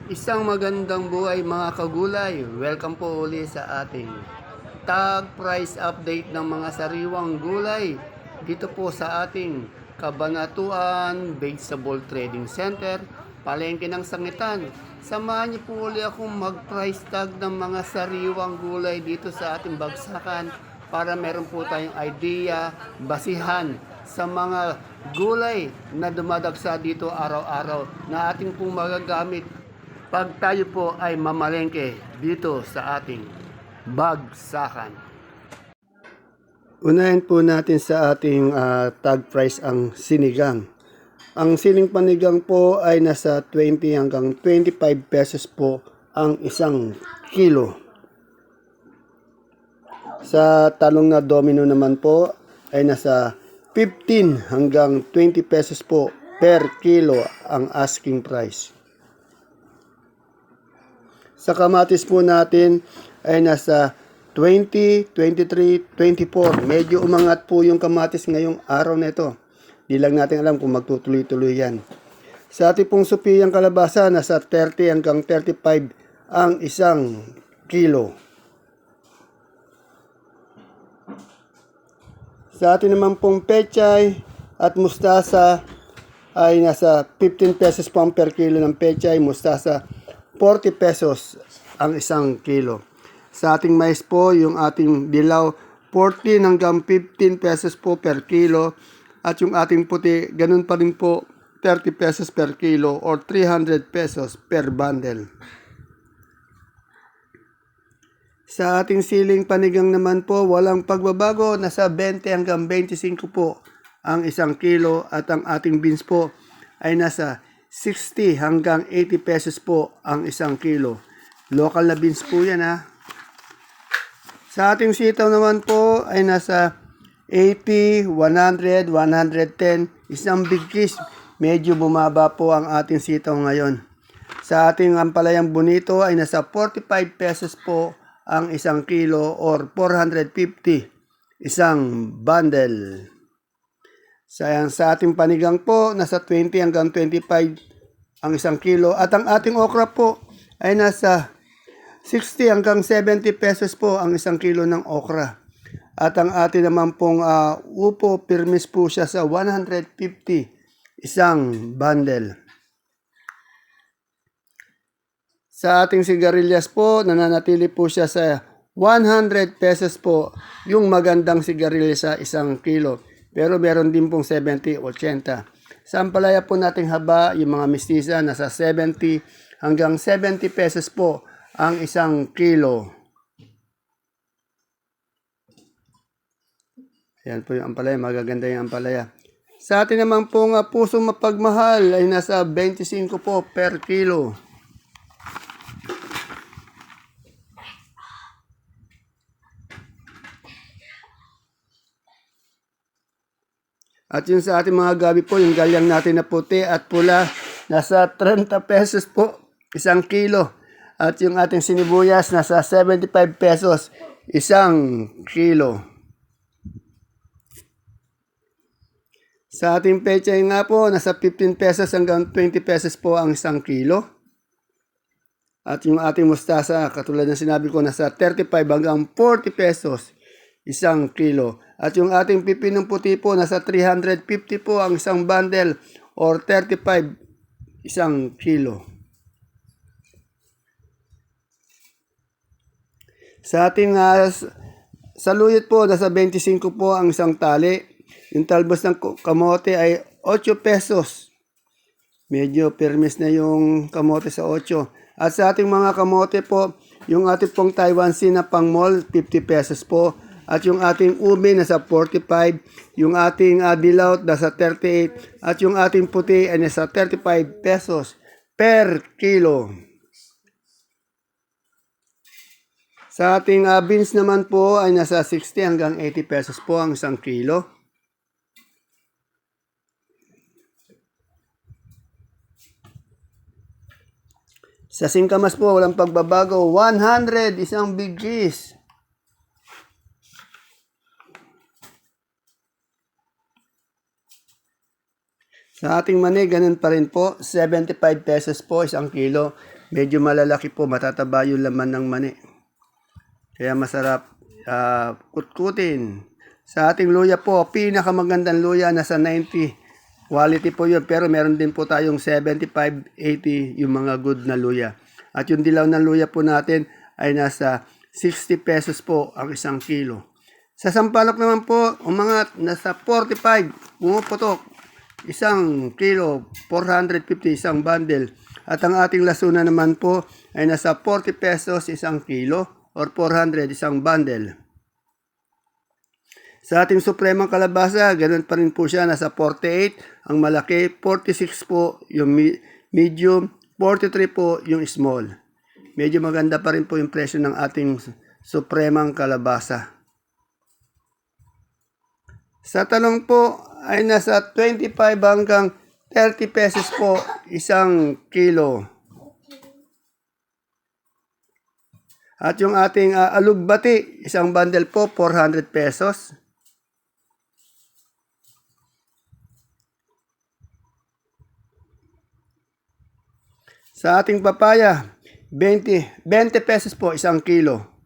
Isang magandang buhay mga kagulay. Welcome po uli sa ating tag price update ng mga sariwang gulay dito po sa ating Kabanatuan Vegetable Trading Center, Palengke ng Sangitan. Samahan niyo po uli akong mag-price tag ng mga sariwang gulay dito sa ating bagsakan para meron po tayong idea, basihan sa mga gulay na dumadagsa dito araw-araw na ating pong magagamit pag tayo po ay mamalengke dito sa ating bagsakan. Unahin po natin sa ating tag price ang sinigang. Ang siling panigang po ay nasa 20 hanggang 25 pesos po ang isang kilo. Sa talong na domino naman po ay nasa 15 hanggang 20 pesos po per kilo ang asking price. Sa kamatis po natin ay nasa 20, 23, 24. Medyo umangat po yung kamatis ngayong araw na ito. Di lang natin alam kung magtutuloy-tuloy yan. Sa ating pong supiyang kalabasa, nasa 30 hanggang 35 ang isang kilo. Sa atin naman pong pechay at mustasa ay nasa 15 pesos po ang per kilo ng pechay, mustasa 40 pesos ang isang kilo. Sa ating mais po, yung ating dilaw, 14 hanggang 15 pesos po per kilo. At yung ating puti, ganun pa rin po, 30 pesos per kilo or 300 pesos per bundle. Sa ating siling panigang naman po, walang pagbabago, nasa 20 hanggang 25 po ang isang kilo at ang ating beans po ay nasa 60 hanggang 80 pesos po ang isang kilo. Local na beans po yan ha. Sa ating sitaw naman po ay nasa 80, 100, 110. Isang big kiss. Medyo bumaba po ang ating sitaw ngayon. Sa ating ampalayang bonito ay nasa 45 pesos po ang isang kilo or 450 isang bundle. Sa ating panigang po, nasa 20 hanggang 25 ang isang kilo. At ang ating okra po ay nasa 60 hanggang 70 pesos po ang isang kilo ng okra. At ang ating naman pong upo, permis po siya sa 150 isang bundle. Sa ating sigarilyas po, nananatili po siya sa 100 pesos po yung magandang sigarilyas sa isang kilo. Pero meron din pong 70, 80. Sa ampalaya po nating haba, yung mga mistisa, nasa 70 hanggang 70 pesos po ang isang kilo. Ayan po yung ampalaya, magaganda yung ampalaya. Sa atin naman pong puso mapagmahal ay nasa 25 po per kilo. At yung sa ating mga gabi po, yung galyang natin na puti at pula, nasa 30 pesos po isang kilo. At yung ating sinibuyas, nasa 75 pesos isang kilo. Sa ating pechay nga po, nasa 15 pesos hanggang 20 pesos po ang isang kilo. At yung ating mustasa, katulad ng sinabi ko, nasa 35 hanggang 40 pesos isang kilo. At yung ating pipinong puti po, nasa 350 po ang isang bundle or 35 isang kilo. Sa ating saluyot po, nasa 25 po ang isang tali. Yung talbos ng kamote ay 8 pesos. Medyo permis na yung kamote sa 8. At sa ating mga kamote po, yung ating pong Taiwan Sea na pang mall, 50 pesos po. At yung ating ube nasa 45, yung ating dilaw nasa 38, at yung ating puti ay nasa 35 pesos per kilo. Sa ating beans naman po ay nasa 60 hanggang 80 pesos po ang isang kilo. Sa singkamas po, walang pagbabago, 100 isang big cheese. Sa ating mani, ganun pa rin po, 75 pesos po isang kilo. medyo malalaki po, matataba yung laman ng mani. Kaya masarap kutkutin. Sa ating luya po, pinakamagandang luya nasa 90 quality po yun. Pero meron din po tayong 75, 80 yung mga good na luya. At yung dilaw na luya po natin ay nasa 60 pesos po ang isang kilo. Sa sampalok naman po, umangat nasa 45, pumuputok. Isang kilo, 450 isang bundle. At ang ating lasuna naman po ay nasa 40 pesos isang kilo or 400 isang bundle. Sa ating supremang kalabasa, ganun pa rin po siya, nasa 48 ang malaki, 46 po yung medium, 43 po yung small. Medyo maganda pa rin po yung presyo ng ating supremang kalabasa. Sa talong po ay nasa 25 hanggang 30 pesos po isang kilo. At yung ating alugbati, isang bundle po 400 pesos. Sa ating papaya, 20 pesos po isang kilo.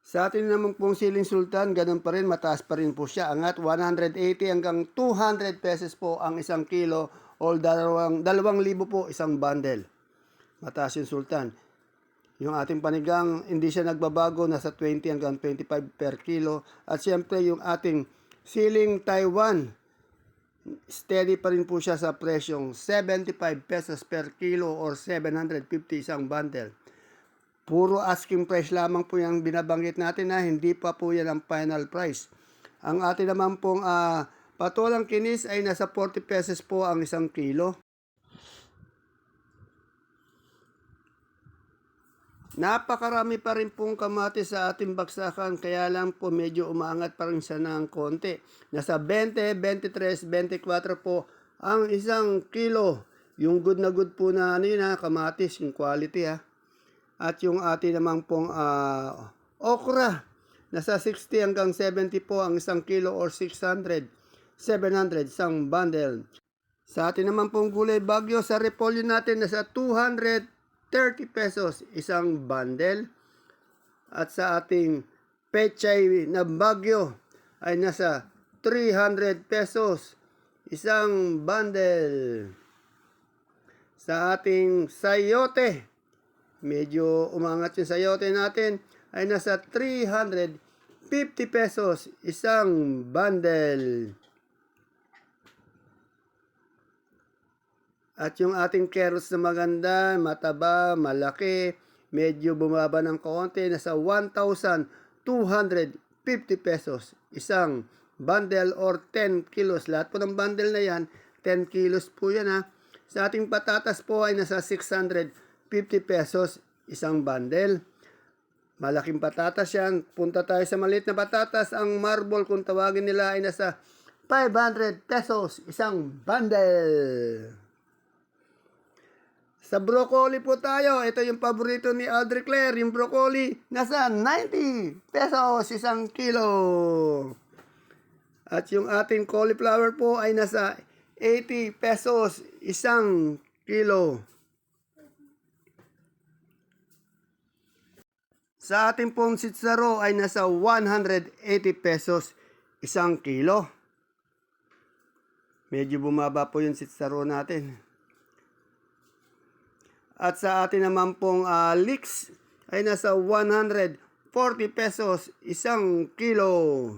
Sa atin naman pong siling sultan, ganun pa rin, mataas pa rin po siya. Angat 180 hanggang 200 pesos po ang isang kilo o 2,000 po isang bundle. Mataas yung sultan. Yung ating panigang, hindi siya nagbabago, nasa 20 hanggang 25 per kilo. At siyempre yung ating siling Taiwan, steady pa rin po siya sa presyong 75 pesos per kilo or 750 isang bundle. Puro asking price lamang po yung binabanggit natin na hindi pa po yan ang final price. Ang atin naman pong patolang kinis ay nasa 40 pesos po ang isang kilo. Napakarami pa rin pong kamatis sa ating baksakan, kaya lang po medyo umaangat pa rin siya ng konti. Nasa 20, 23, 24 po ang isang kilo. Yung good na good po na kamatis, yung quality At yung atin naman pong okra, nasa 60 hanggang 70 po ang isang kilo or 600, 700 isang bundle. Sa atin naman pong gulay bagyo, sa repolyo natin nasa 230 pesos isang bundle. At sa ating pechay na bagyo ay nasa 300 pesos isang bundle. Sa ating sayote, medyo umangat yung sayote natin ay nasa 350 pesos isang bundle. At yung ating carrots na maganda, mataba, malaki, medyo bumaba ng konti, nasa 1,250 pesos isang bundle or 10 kilos. Lahat po ng bundle na yan, 10 kilos po yan Sa ating patatas po ay nasa 650 pesos isang bundle. Malaking patatas yan. Punta tayo sa maliit na patatas. Ang marble kung tawagin nila ay nasa 500 pesos isang bundle. Sa broccoli po tayo. Ito yung paborito ni Audrey Claire. Yung broccoli nasa 90 pesos isang kilo. At yung ating cauliflower po ay nasa 80 pesos isang kilo. Sa ating pong sitsaro ay nasa 180 pesos isang kilo. Medyo bumaba po yung sitsaro natin. At sa atin naman pong leeks ay nasa 140 pesos isang kilo.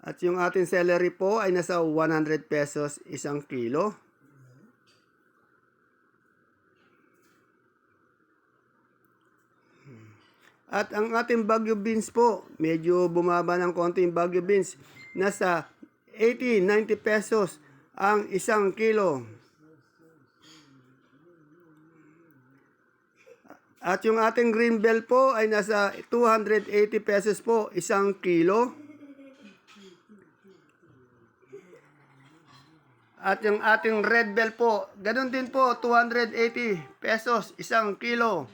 At yung ating celery po ay nasa 100 pesos isang kilo. At ang ating Baguio beans po, medyo bumaba ng konti yung Baguio beans. Nasa 80, 90 pesos ang isang kilo. At yung ating green bell po ay nasa 280 pesos po isang kilo. At yung ating red bell po, ganun din po, 280 pesos isang kilo.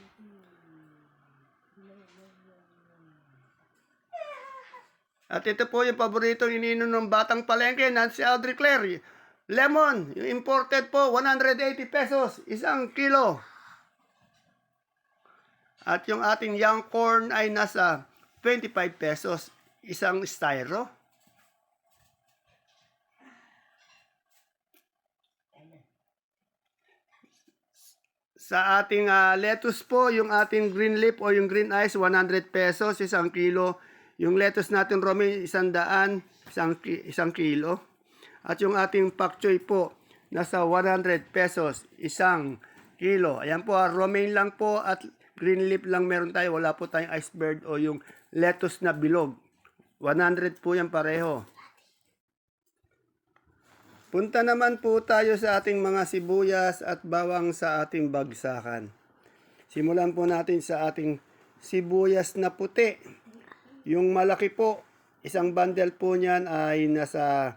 At ito po yung paboritong ininom ng batang palengke, si Audrey Claire. Lemon, yung imported po, 180 pesos, isang kilo. At yung ating young corn ay nasa 25 pesos, isang styro. Sa ating lettuce po, yung ating green leaf o yung green eyes, 100 pesos, isang kilo. Yung lettuce natin romaine, 100, isang kilo. At yung ating pak choy po, nasa 100 pesos, isang kilo. Ayan po, romaine lang po at green leaf lang meron tayo. Wala po tayong iceberg o yung lettuce na bilog. 100 po yan pareho. Punta naman po tayo sa ating mga sibuyas at bawang sa ating bagsakan. Simulan po natin sa ating sibuyas na puti. Yung malaki po, isang bundle po niyan ay nasa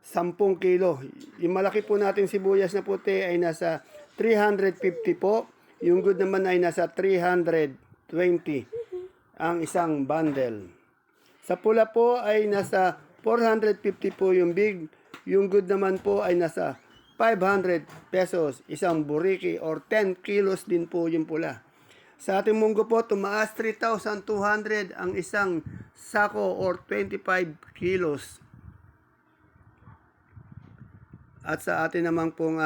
10 kilo. Yung malaki po natin sibuyas na puti ay nasa 350 po. Yung good naman ay nasa 320 ang isang bundle. Sa pula po ay nasa 450 po yung big. Yung good naman po ay nasa 500 pesos isang buriki or 10 kilos din po yung pula. Sa ating munggo po, tumaas 3,200 ang isang sako or 25 kilos. At sa atin naman pong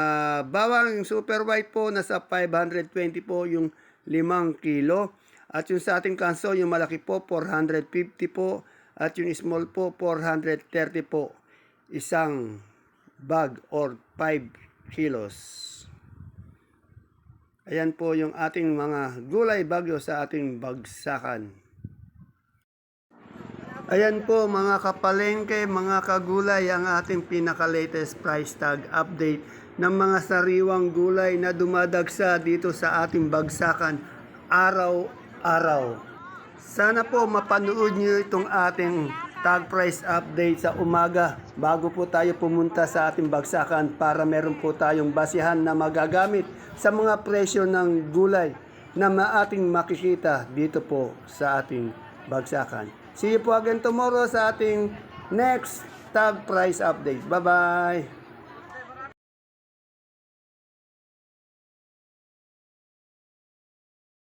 bawang super white po, nasa 520 po yung 5 kilo. At yung sa ating kanso, yung malaki po, 450 po. At yung small po, 430 po. Isang bag or 5 kilos. Ayan po yung ating mga gulay bagyo sa ating bagsakan. Ayan po mga kapalengke, mga kagulay, ang ating pinaka-latest price tag update ng mga sariwang gulay na dumadagsa dito sa ating bagsakan araw-araw. Sana po mapanood nyo itong ating tag price update sa umaga bago po tayo pumunta sa ating bagsakan para meron po tayong basihan na magagamit sa mga presyo ng gulay na ating makikita dito po sa ating bagsakan. See you po again tomorrow sa ating next tag price update. Bye-bye!